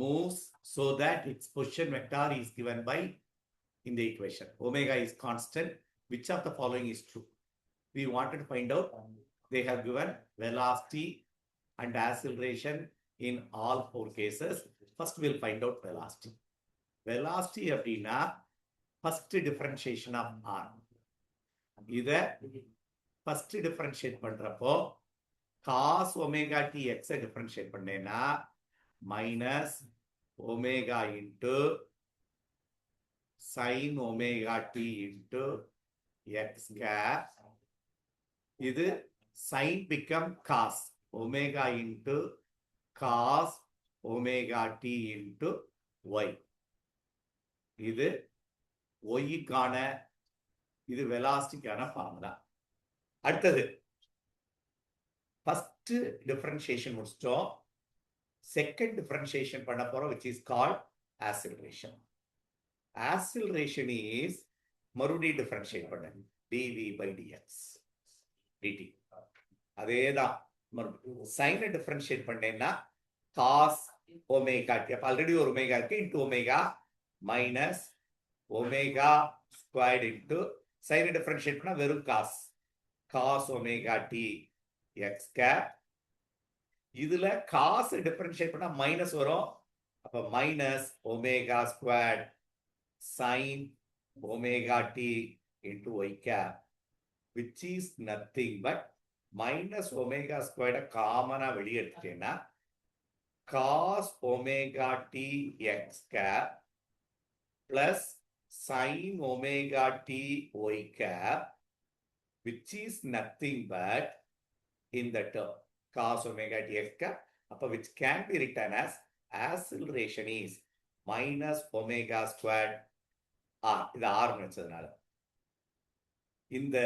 moves so that its position vector is given by in the equation. Omega is constant. Which of the following is true? We wanted to find out. They have given velocity and acceleration in all four cases. First, we'll find out velocity. Velocity அப்படின்னா first differentiation of r. இதை first differentiate பண்றப்போ cos omega t x differentiate பண்ணேன்னா minus omega into sin omega t into x cap. இது sin become cos omega into cos omega t into y. இது y-க்கான இது velocity-க்கான formula. அடுத்தது first differentiation முடிச்சிட்டோம். second differentiation பண்ண போறோம், which is called acceleration. Acceleration is மறுபடியும் differentiate பண்ண dv by dx dt. அதேதான் sin differentiate பண்ணேன்னா cos omega t. அப்ப ஆல்ரெடி ஒரு ஒமேகா இருக்கு, into omega minus omega squared into sin differentiate பண்ணா வெறும் cos omega t x cap. இதுல cos differentiate பண்ணா மைனஸ் வரும், அப்ப minus omega squared sin omega t into y cap, which is nothing but minus omega squared காமனா வெளியே எடுத்துட்டேன்னா cos omega t x cap plus sin omega t y cap, which is nothing but in the term cos omega t x cap, which can be written as acceleration is minus omega squared r. இது r வச்சதுனால இந்த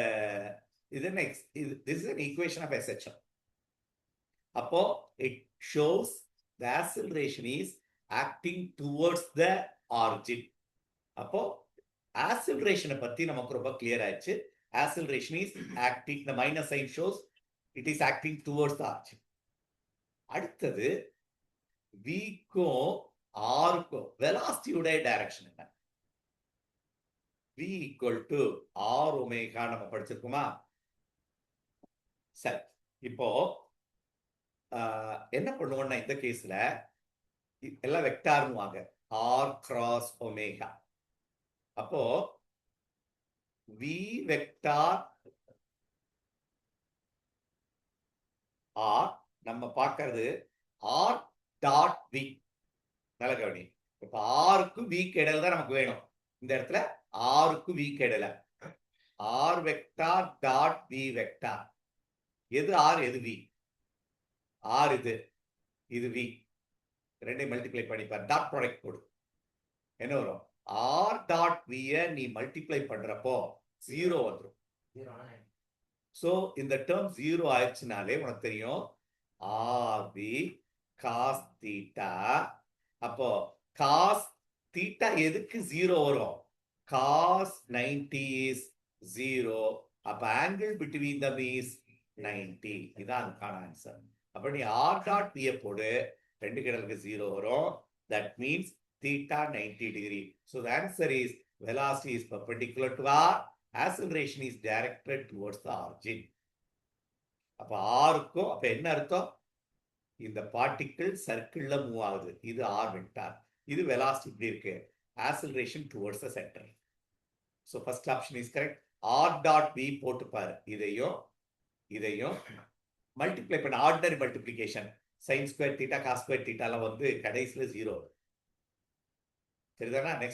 இது next this is an equation of SHM. அப்போ it shows the acceleration is acting towards the origin. அப்போ acceleration பத்தி நமக்கு ரொம்ப clear ஆயிடுச்சு. Acceleration is acting, the minus sign shows it is acting towards the origin. அடுத்தது v-க்கும் r-க்கும் velocity உடைய direction என்ன? v equal to r omega நம்ம படிச்சிருக்குமா? சரி, இப்போ என்ன பண்ணுவோம்னா இந்த கேஸ்ல எல்லாம் வெக்டார்னு வாங்க r cross omega. அப்போ v வெக்டார் r நம்ம பார்க்கிறது r டாட் v. நல்ல கவனி, இப்ப r-க்கு v இடையில தான் நமக்கு வேணும். இந்த இடத்துல r-க்கு v இடையில r vector dot v vector. எது r எது v? r இது v. ரெண்டையும் மல்டிப்ளை பண்ணிப்பார், டாட் ப்ராடக்ட் போடு. என்ன வரும்? r டாட் v நீ மல்டிப்ளை பண்றப்போ 0 வந்துடும். சோ இந்த டேர்ம் 0 ஆயிடுச்சுனாலே உனக்கு தெரியும் rv cos theta. அப்போ cos theta எதுக்கு 0 வரும்? cos 90 is 0. அப்ப angle between them is 90. இதான் அதுக்கான ஆன்சர். அப்ப நீ r டாட் v போடு, ரெண்டு கிடலுக்கு 0 வரும். That means theta 90 degree. So the answer is velocity is perpendicular to r. Acceleration is directed towards the origin. அப்ப r-க்கும் அப்ப என்ன அர்த்தம்? இந்த பார்ட்டிகிள் சர்க்கிள்ல மூவ் ஆகுது, இது r வெக்டார். இது velocity இப்படி இருக்கு, acceleration towards the center. So first option is correct. r dot v போட்டு பாரு, இதையும் மல்டிப்ளை பண்ண ordinary multiplication sin square theta cos square theta எல்லாம் வந்து கடைசியில 0. சரிதானா? நெக்ஸ்ட்